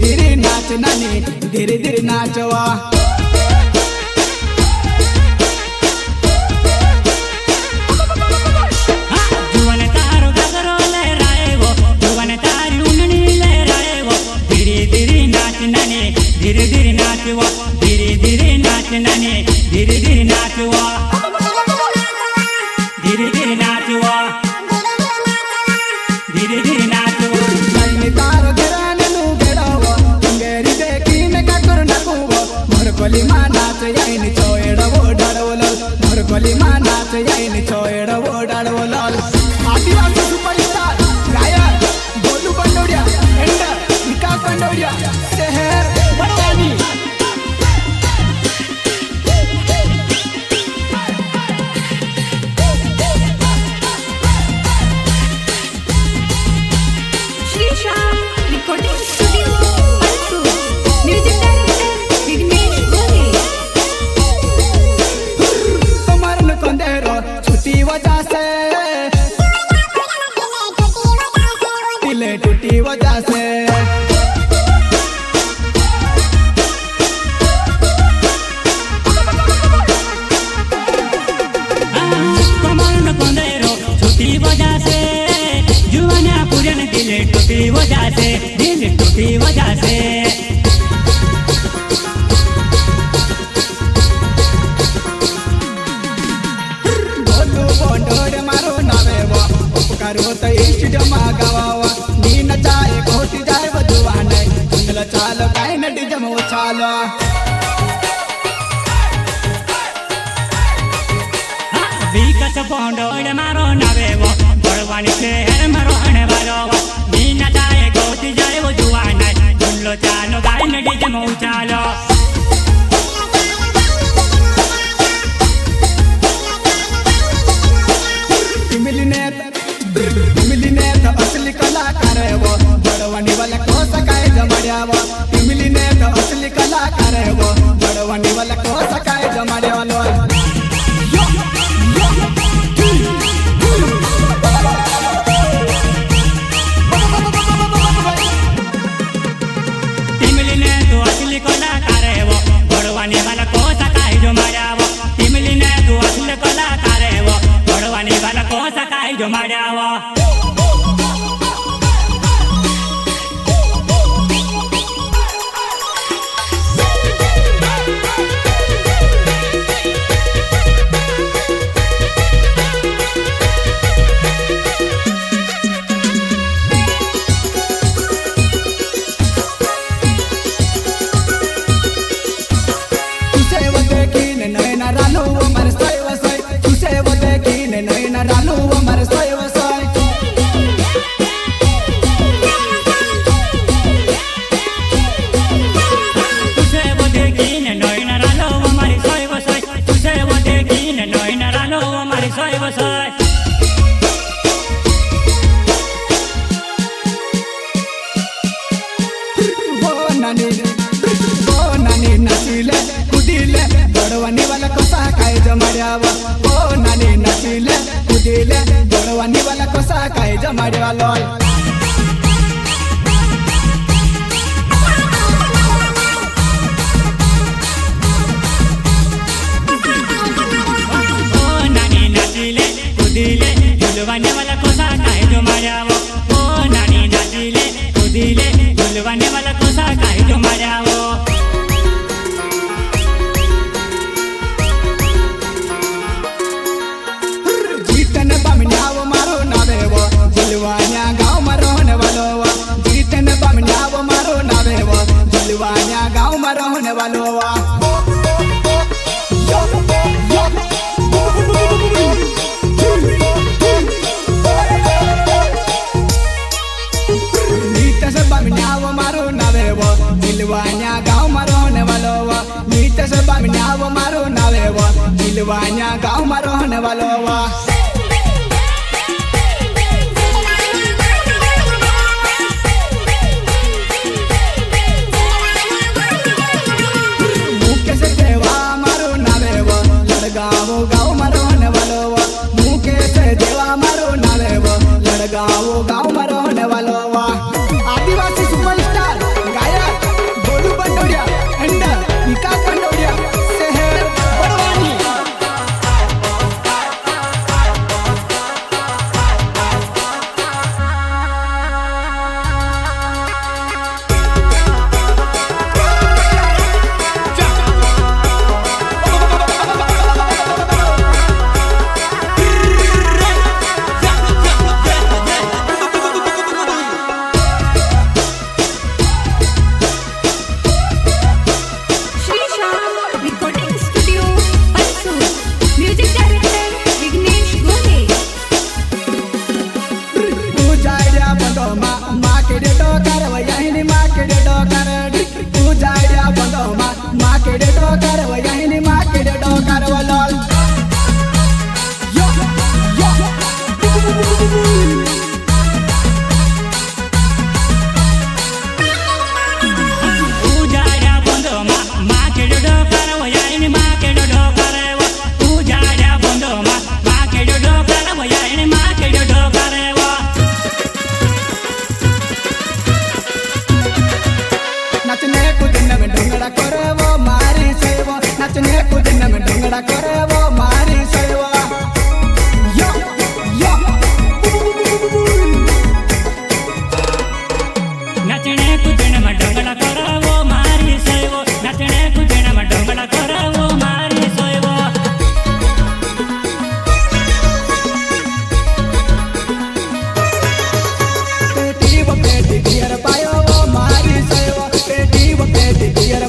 धीरे नाच नानी धीरे धीरे नाचवा धीरे धीरे नाचवा धीरे धीरे नाच नानी धीरे धीरे नाचवा धीरे धीरे नाचवा धीरे धीरे नाचवा नैनी तारो गिराने नु गेडावा तुंगेरी देखी ने का कर नकुवा मोरकोली मा नाच यायनी चोयडवो डाडवलो मोरकोली मा नाच यायनी चोयडवो डाडवलो आदिवासी सुपरस्टार गायक गोलू बंडोडिया एंडर विकास बंडोडिया शहर Barwani recording studio also music director Vignesh Gole तुम्हारे न कंदेरो छुट्टी वजह से दिले टूटी वजह से दिल टूटी वजह से गोलू बंडोड मारो नावे वो उपकार होता इष्ट जमा गावा नी नचाए कोटी जाए बजुवाने तुंगला चालो काय नडी जमो चालो विकास बंडोड मारो नावे वो बड़वानी शहर मारो आने वालो नी नचाए कोटी जाए बजुवाने तुंगला चालो काय नडी जमो चालो मिलीने तो असली कलाकार है वो बड़वानी वाला को सकाए जमाड़िया वो मिलीने तो असली कलाकार है वो बड़वानी वाला को सकाए जमाड़िया वालो मिलीने तो असली कलाकार है वो बड़वानी वाला को सकाए जमाड़िया वो मिलीने तो असली कलाकार है वो बड़वानी वाला को सकाए जमाड़िया वो बड़वानी वाला को सकाए जमाड़िया वो ओ नानी नचीले कुदीले बड़वानी वाला को सकाए जमाड़िया लोल ओ नानी नचीले कुदीले झुलवाने वाला को सकाए जमाड़िया वो ओ नानी नचीले कुदीले झुलवाने वाला को सकाए जमाड़िया वो जिलवान्या गाँव में रहने वालों जीतन बमनाव मारो नावे वो जिलवान्या गाँव में रहने वालों नीत से बमनाव मारो नावे वो जिलवान्या गाँव में रहने वालों नीत से बमनाव मारो नावे वो जिलवान्या गाँव में रहने वालों गाँव में रहने वालों आदिवासी सुपरस्टार गायक पियर